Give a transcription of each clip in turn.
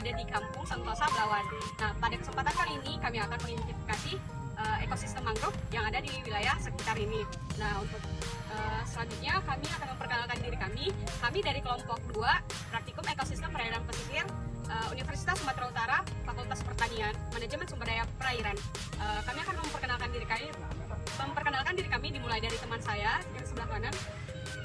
ada di Kampung Sentosa, Belawan. Nah, pada kesempatan kali ini kami akan mengidentifikasi ekosistem mangrove yang ada di wilayah sekitar ini. Nah, untuk selanjutnya kami akan memperkenalkan diri kami. Kami dari kelompok 2 Praktikum Ekosistem Perairan Pesisir Universitas Sumatera Utara, Fakultas Pertanian, Manajemen Sumber Daya Perairan. Kami akan memperkenalkan diri kami dimulai dari teman saya yang sebelah kanan.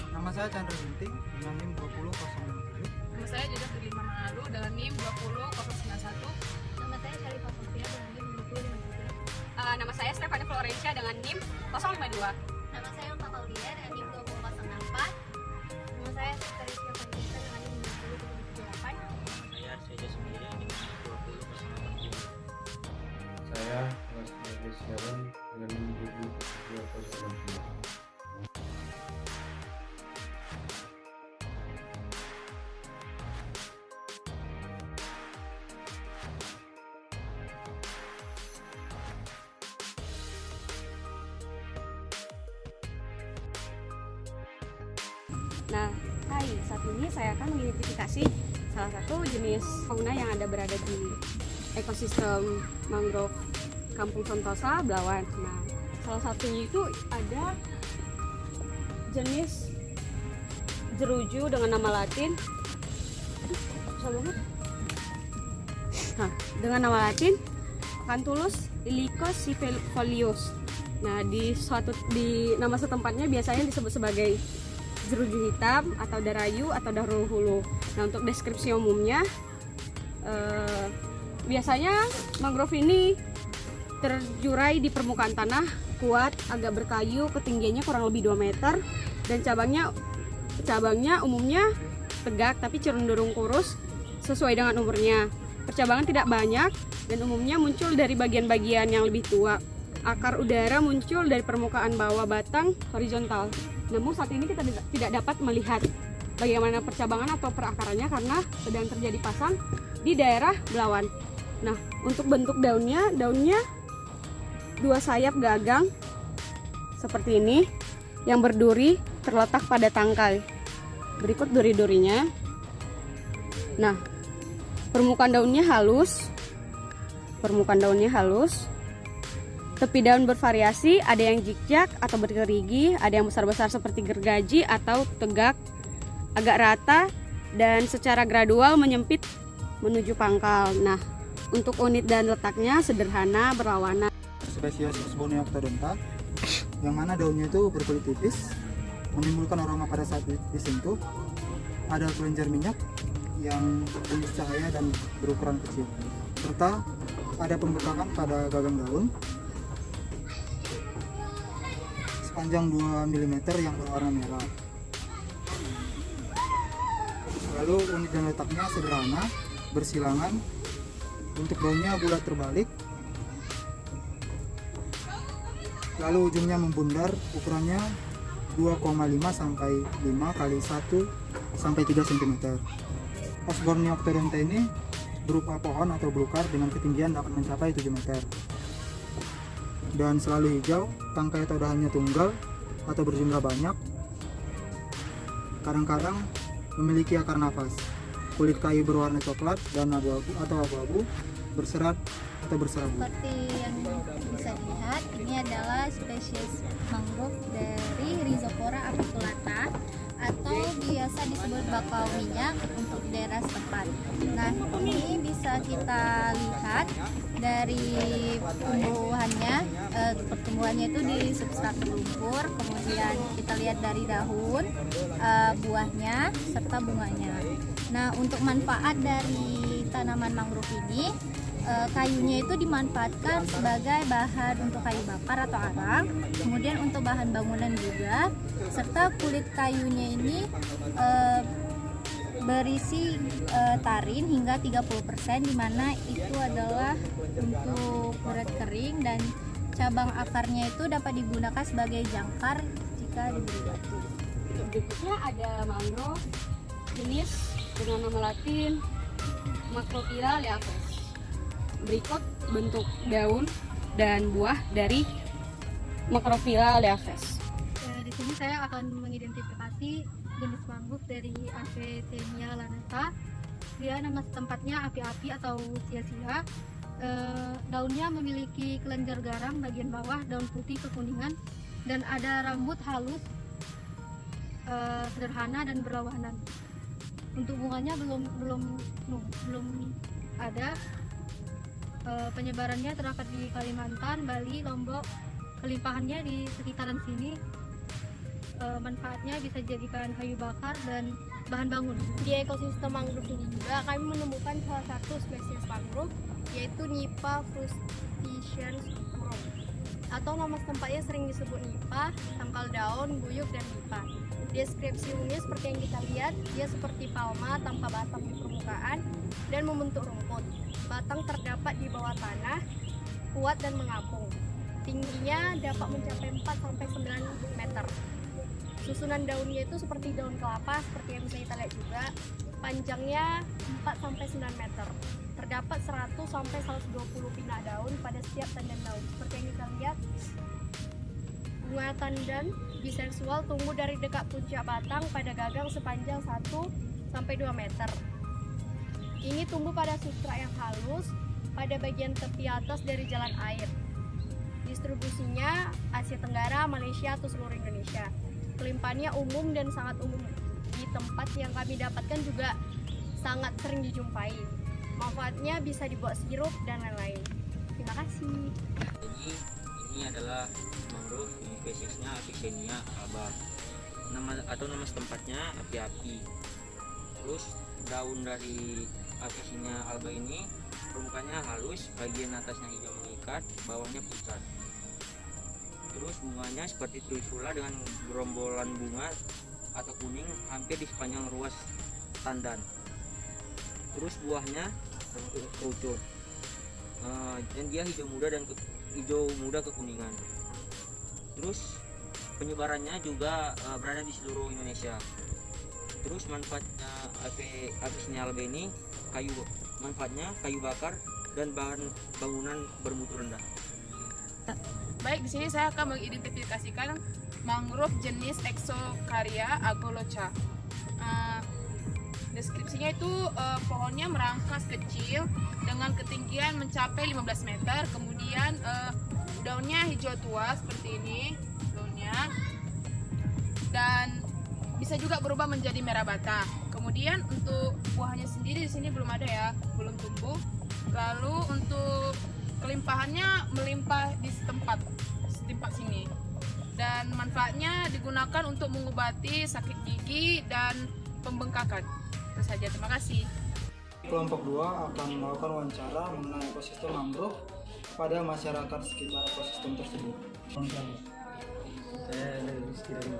Nama saya Chandra Ginting dengan NIM 20097. Nama saya Jodoh Delima Mangalu dengan NIM 20091. Nama saya Syarifah Sofia dengan NIM 20053. Nama saya Stefani Florencia dengan NIM 052. Nama saya Ulfa Paulia dengan NIM 20064. Nama saya Karisya Panjita dengan NIM 20078. Saya Arseja Sembilan dengan 20080. Saya Mas Sharon dengan NIM 20092. Nah, saat ini saya akan mengidentifikasi salah satu jenis fauna yang berada di ekosistem mangrove Kampung Sentosa, Belawan. Nah, salah satunya itu ada jenis jeruju dengan nama Latin. Dengan nama Latin Acanthus illicosifolius. Nah, di nama setempatnya biasanya disebut sebagai jeruju hitam atau darayu atau darul-hulu. Nah, untuk deskripsi umumnya biasanya mangrove ini terjurai di permukaan tanah, kuat, agak berkayu, ketinggiannya kurang lebih 2 meter, dan cabangnya umumnya tegak tapi cenderung kurus sesuai dengan umurnya. Percabangan tidak banyak dan umumnya muncul dari bagian-bagian yang lebih tua. Akar udara muncul dari permukaan bawah batang horizontal. Namun saat ini kita tidak dapat melihat bagaimana percabangan atau perakarannya karena sedang terjadi pasang di daerah Belawan. Nah, untuk bentuk daunnya 2 sayap gagang seperti ini yang berduri terletak pada tangkai. Berikut duri-durinya. Nah, permukaan daunnya halus. Tepi daun bervariasi, ada yang zigzag atau bergerigi, ada yang besar-besar seperti gergaji atau tegak, agak rata, dan secara gradual menyempit menuju pangkal. Nah, untuk unit dan letaknya sederhana, berlawanan. Spesies Osbornia octodonta yang mana daunnya itu berkulit tipis, menimbulkan aroma pada saat disentuh. Ada kelenjar minyak yang jenis cahaya dan berukuran kecil, serta ada pembekakan pada gagang daun sepanjang 2 mm yang berwarna merah. Lalu unit dan letaknya sederhana, bersilangan. Untuk daunnya bulat terbalik, lalu ujungnya membundar, ukurannya 2,5 sampai 5 kali 1 sampai 3 cm. Osbornia octodonta ini berupa pohon atau belukar dengan ketinggian dapat mencapai 7 meter. Dan selalu hijau, tangkai atau dahannya tunggal atau berjumlah banyak. Kadang-kadang memiliki akar nafas. Kulit kayu berwarna coklat dan abu-abu, berserat atau berserabut. Seperti yang bisa dilihat, ini adalah spesies mangrove dari Rhizopora apiculata atau biasa disebut bakau minyak untuk daerah setempat. Nah, ini bisa kita lihat dari pertumbuhannya itu di substrat lumpur, kemudian kita lihat dari daun, buahnya, serta bunganya. Nah, untuk manfaat dari tanaman mangrove ini, kayunya itu dimanfaatkan sebagai bahan untuk kayu bakar atau arang, kemudian untuk bahan bangunan juga, serta kulit kayunya ini berisi tarin hingga 30%, di mana itu adalah untuk berat kering, dan cabang akarnya itu dapat digunakan sebagai jangkar jika diberi batu. Berikutnya ada mangrove jenis dengan nama Latin Macrophylla leaves. Berikut bentuk daun dan buah dari Macrophylla leaves. Di sini saya akan mengidentifikasi jenis mangrove dari Avetemia lanata dia nama tempatnya api-api atau sia-sia. Daunnya memiliki kelenjar garang bagian bawah, daun putih kekuningan, dan ada rambut halus, sederhana dan berlawanan. Untuk bunganya belum ada. Penyebarannya terdapat di Kalimantan, Bali, Lombok. Kelimpahannya di sekitaran sini. Manfaatnya bisa dijadikan kayu bakar dan bahan bangun. Di ekosistem mangrove ini juga kami menemukan salah satu spesies mangrove, yaitu Nipah frusticiens Murong, atau nama tempatnya sering disebut nipah, tangkal daun, buyuk, dan nipah. Deskripsi umumnya seperti yang kita lihat, dia seperti palma tanpa batang di permukaan dan membentuk rumput. Batang terdapat di bawah tanah, kuat dan mengapung. Tingginya dapat mencapai 4-9 meter. Susunan daunnya itu seperti daun kelapa, seperti yang bisa kita lihat juga. Panjangnya 4-9 meter. Terdapat 100-120 pinak daun pada setiap tandan daun. Seperti yang kita lihat, bunga tandan biseksual tumbuh dari dekat puncak batang pada gagang sepanjang 1-2 meter. Ini tumbuh pada substrat yang halus pada bagian tepi atas dari jalan air. Distribusinya Asia Tenggara, Malaysia, atau seluruh Indonesia. Kelimpahannya umum dan sangat umum. Di tempat yang kami dapatkan juga sangat sering dijumpai. Manfaatnya bisa dibuat sirup dan lain-lain. Terima kasih. Jadi ini adalah mangrove, ini spesiesnya Avicennia alba. Nama setempatnya api-api. Terus daun dari Avicennia alba ini permukaannya halus, bagian atasnya hijau mengikat, bawahnya pucat. Terus bunganya seperti trisula dengan gerombolan bunga atau kuning hampir di sepanjang ruas tandan. Terus buahnya kerucut, dan dia hijau muda kekuningan. Terus penyebarannya juga berada di seluruh Indonesia. Terus manfaatnya Avicennia alba ini manfaatnya kayu bakar dan bahan bangunan bermutu rendah. Baik, di sini saya akan mengidentifikasikan mangrove jenis Exocaria agolocha. Deskripsinya itu pohonnya merangkas kecil dengan ketinggian mencapai 15 meter. Kemudian daunnya hijau tua seperti ini daunnya, dan bisa juga berubah menjadi merah bata. Kemudian untuk buahnya sendiri di sini belum ada ya, belum tumbuh. Lalu untuk kelimpahannya melimpah di setempat sini, dan manfaatnya digunakan untuk mengobati sakit gigi dan pembengkakan. Itu saja, terima kasih. Kelompok 2 akan melakukan wawancara mengenai ekosistem mangrove pada masyarakat sekitar ekosistem tersebut. Saya dari Rizky dari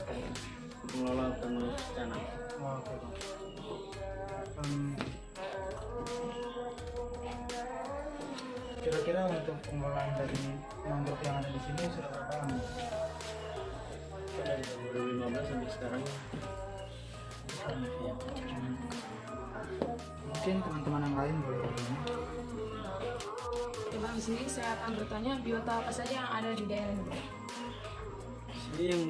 pengelola mangrove Cana. Oke, Pak. Kira-kira untuk pengelolaan dari mangrove yang ada di sini sudah berapa lama? Dari 2015 sampai sekarang. Mungkin teman-teman yang lain boleh bertanya. Di sini saya akan bertanya biota apa saja yang ada di daerah ini. Ini yang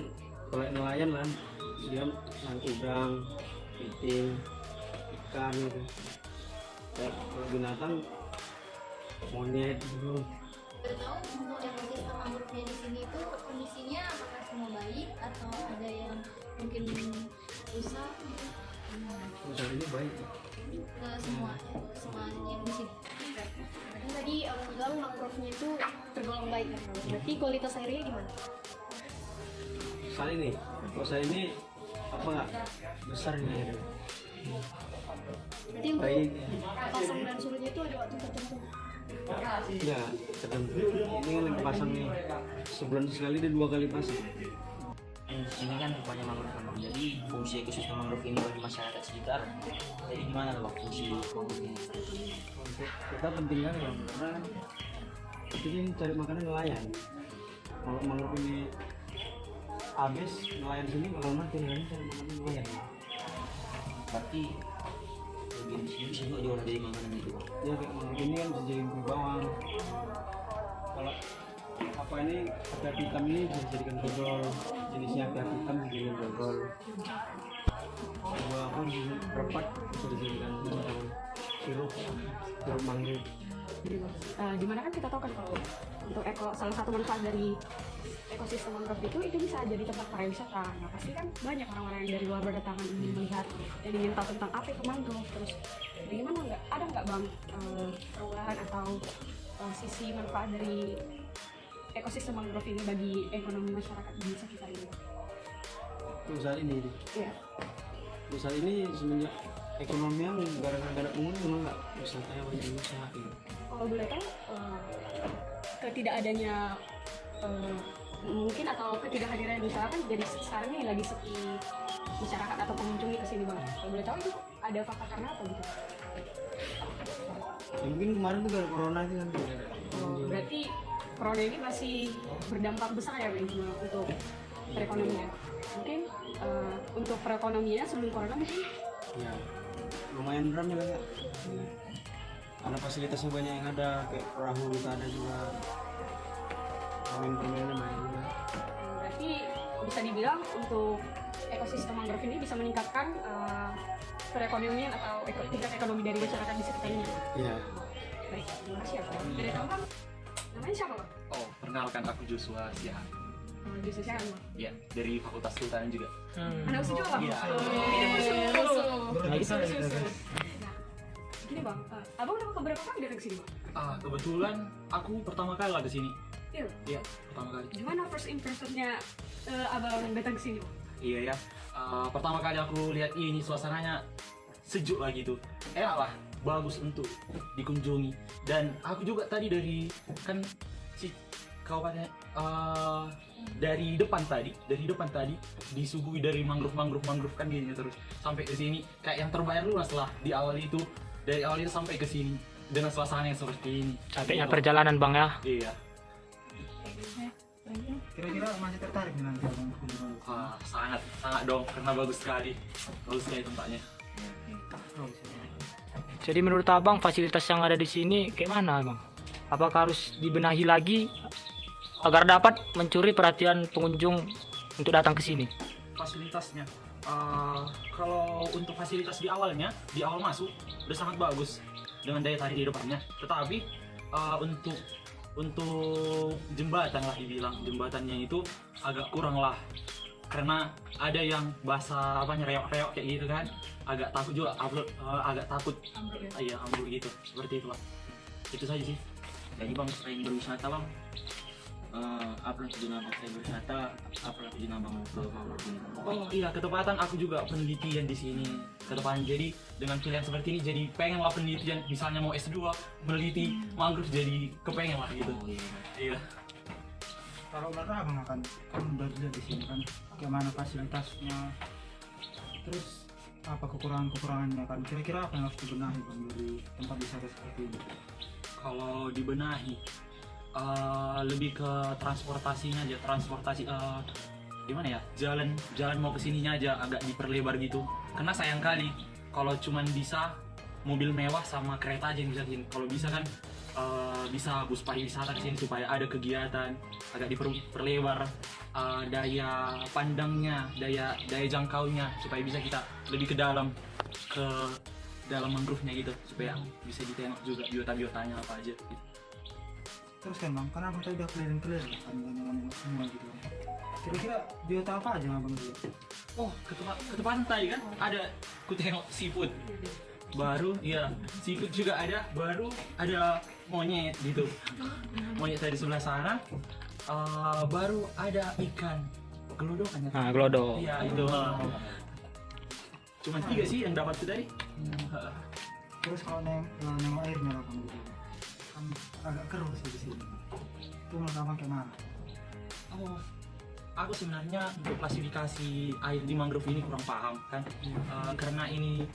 kalau nelayan lah, dia udang, piting, ikan gitu. Kalau binatang monyet gitu. Tahu untuk ekosistem mangrove-nya di sini itu kondisinya apakah semua baik atau ada yang mungkin rusak gitu? Udah ini baik. Semua yang di sini. Kan tadi abang bilang mangrove-nya itu tergolong baik kan? Berarti kualitas airnya gimana? Saat ini, kalau saya ini apa nggak besar ini airnya. Berarti untuk Baik. pasang dan surutnya itu ada waktu tertentu? Ya, tertentu. Ini kan lagi pasang nih. Sebulan sekali dan 2 kali pasang. Ini kan banyak mangrove, jadi fungsi ekosistem mangrove ini bagi masyarakat sekitar. Jadi gimana loh fungsi mangrove ini? Untuk kita penting kan ya, karena kita ini cari makanan nelayan. Kalau mangrove ini habis, nelayan sini bakal mati kan, cari makanan nelayan. Berarti bagian di sini bisa juga diolah dari makanan itu. Ya kayak mangrove ini kan bisa jadi bumbu bawang. Kalau apa ini api hitam ini bisa dijadikan dodol, jenisnya api hitam bisa dijadikan dodol. Buah pun repat bisa dijadikan makanan. sirup mangrove. Di mana kan kita tahu kan kalau untuk salah satu manfaat dari ekosistem mangrove itu bisa jadi tempat pariwisata. Nah pasti kan banyak orang-orang yang dari luar berdatangan ingin melihat dan ingin tahu tentang apa itu mangrove. Terus bagaimana ada nggak bang perubahan atau sisi manfaat dari ekosistem mangrove ini bagi ekonomi masyarakat di sekitar ini? Untuk saat ini, Iya. untuk saat ini semenjak ekonomi yang gara-gara pengunjung nggak wisatanya banyak yang usahain. Kalau boleh tahu ketidakadanya mungkin atau ketidakhadiran misalkan jadi sekarang ini lagi sepi masyarakat atau pengunjungnya ke sini bang. Kalau boleh tahu itu ada faktor karena apa gitu? Ya, mungkin kemarin tuh gara corona itu kan. Berarti corona ini masih berdampak besar ya bang untuk perekonomian. Mungkin untuk perekonomiannya sebelum corona mungkin? Ya lumayan beram juga Kak. Karena fasilitasnya banyak yang ada, kayak perahu itu ada juga, permainannya banyak juga. Berarti bisa dibilang untuk ekosistem mangrove ini bisa meningkatkan perekonomian atau tingkat ekonomi dari masyarakat di sekitar ini. Iya. Baik, terima kasih ya Pak. Dari Bang, namanya siapa Bang? Oh, perkenalkan aku Joshua Siahan. Joshua Siahan Bang. Ya, dari Fakultas Kehutanan juga. Anak usia juga Bang? Iya. Gini Bang, Abang udah keberapa kali datang ke sini Bang? Kebetulan aku pertama kali lah ke sini. Iya. Iya, pertama kali. Gimana first impressionnya Abang datang ke sini Bang? Iya ya. Pertama kali aku lihat ini suasananya sejuk lah gitu. Enak lah, bagus untuk dikunjungi. Dan aku juga tadi dari kan si kawasannya dari depan tadi disuguhi dari mangrove kan gini terus sampai ke sini kayak yang terbayar lunas lah di awal itu, dari awal itu sampai ke sini dengan suasana yang seperti ini. Capeknya perjalanan bang ya. Iya. Kira-kira masih tertarik nih nanti abang kunjungan? Sangat dong, karena bagus sekali tempatnya. Jadi menurut abang fasilitas yang ada di sini kayak mana bang? Apakah harus dibenahi lagi agar dapat mencuri perhatian pengunjung untuk datang ke sini? Fasilitasnya, kalau untuk fasilitas di awal masuk udah sangat bagus dengan daya tarik di depannya. Tetapi untuk jembatan lah dibilang, jembatannya itu agak kurang lah, karena ada yang bahasa reok-reok kayak gitu kan, agak takut juga agak takut ambruk gitu, seperti itu lah. Itu saja sih. Jadi bang, selain berwisata bang, apa tujuan abang selain berwisata, apa tujuan abang ke mangrove ini? Oh iya, ketepatan aku juga penelitian di sini. Ketepatan, jadi dengan pilihan seperti ini jadi pengen lah penelitian, misalnya mau S2 meneliti mangrove, jadi kepengen lah gitu. Iya. Kalau menurut abang kan udah lihat di sini kan bagaimana fasilitasnya, terus apa kekurangannya kan, kira-kira apa yang harus dibenahi bang dari tempat wisata seperti ini? Kalau dibenahi lebih ke transportasinya aja, gimana ya, jalan mau kesininya aja agak diperlebar gitu, karena sayang kali kalau cuman bisa mobil mewah sama kereta aja yang bisa kesini. Kalau bisa kan bisa bus pariwisata kesini supaya ada kegiatan, agak diperlebar daya pandangnya, daya jangkaunya, supaya bisa kita lebih ke dalam mangrove-nya gitu, supaya bisa ditengok juga biota-biotanya apa aja gitu. Terus kan bang, karena abang tadi udah keliling-keliling kan dengan semua gitu, kira-kira biota apa aja yang abang lihat? Oh, ke pantai kan ada, ku tengok seafood baru, ya seafood juga ada, baru ada monyet gitu, monyet dari sebelah sana, baru ada ikan gelodok kan ya? Gelodok. Iya itu. Cuma 3 sih yang dapat tadi. Terus kalau nengok airnya abang gitu kan agak keruh sih di sini. Itu menurut abang kayak mana? Oh, aku sebenarnya untuk klasifikasi air di mangrove ini kurang paham kan, karena ini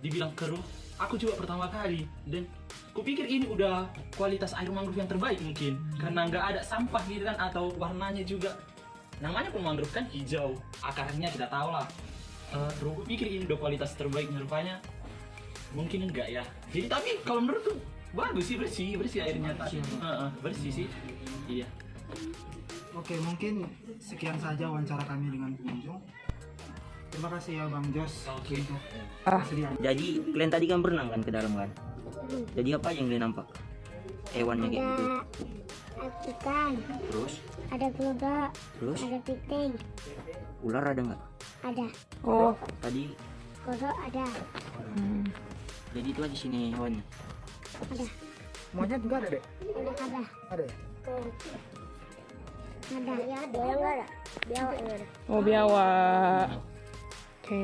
dibilang keruh, aku juga pertama kali, dan kupikir ini udah kualitas air mangrove yang terbaik mungkin, karena nggak ada sampah gitu kan, atau warnanya juga, namanya pun mangrove kan hijau, akarnya kita tahu lah. Terus kupikir ini udah kualitas terbaik, rupanya mungkin enggak ya. Jadi tapi kalau menurutku bagus sih, bersih airnya, bersih sih. Iya. Oke, mungkin sekian saja wawancara kami dengan pengunjung. Terima kasih ya Bang Jos Oke. untuk Ah. kesediaan. Jadi kalian tadi kan berenang kan ke dalam kan? Jadi apa yang kalian nampak? Hewannya kayak gitu. Ikan, Terus, ada kelodok, terus ada piting, ular ada nggak? ada Oh. Tadi. kodok, ada Jadi itu aja sini hewannya. ada Monyet juga ada dek? ada Ada ya? ada ya ada yang nggak ada biawak yang ada. Oh, biawak. Oke.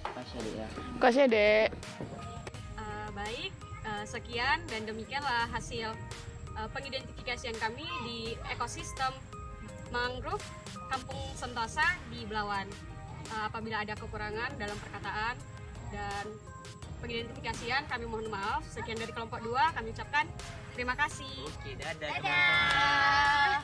Kasih adek ya. Kasih Dek. Baik, sekian dan demikianlah hasil pengidentifikasian kami di ekosistem mangrove Kampung Sentosa di Belawan. Apabila ada kekurangan dalam perkataan dan pengidentifikasian, kami mohon maaf. Sekian dari kelompok 2, kami ucapkan terima kasih. Oke, dadah. Dadah.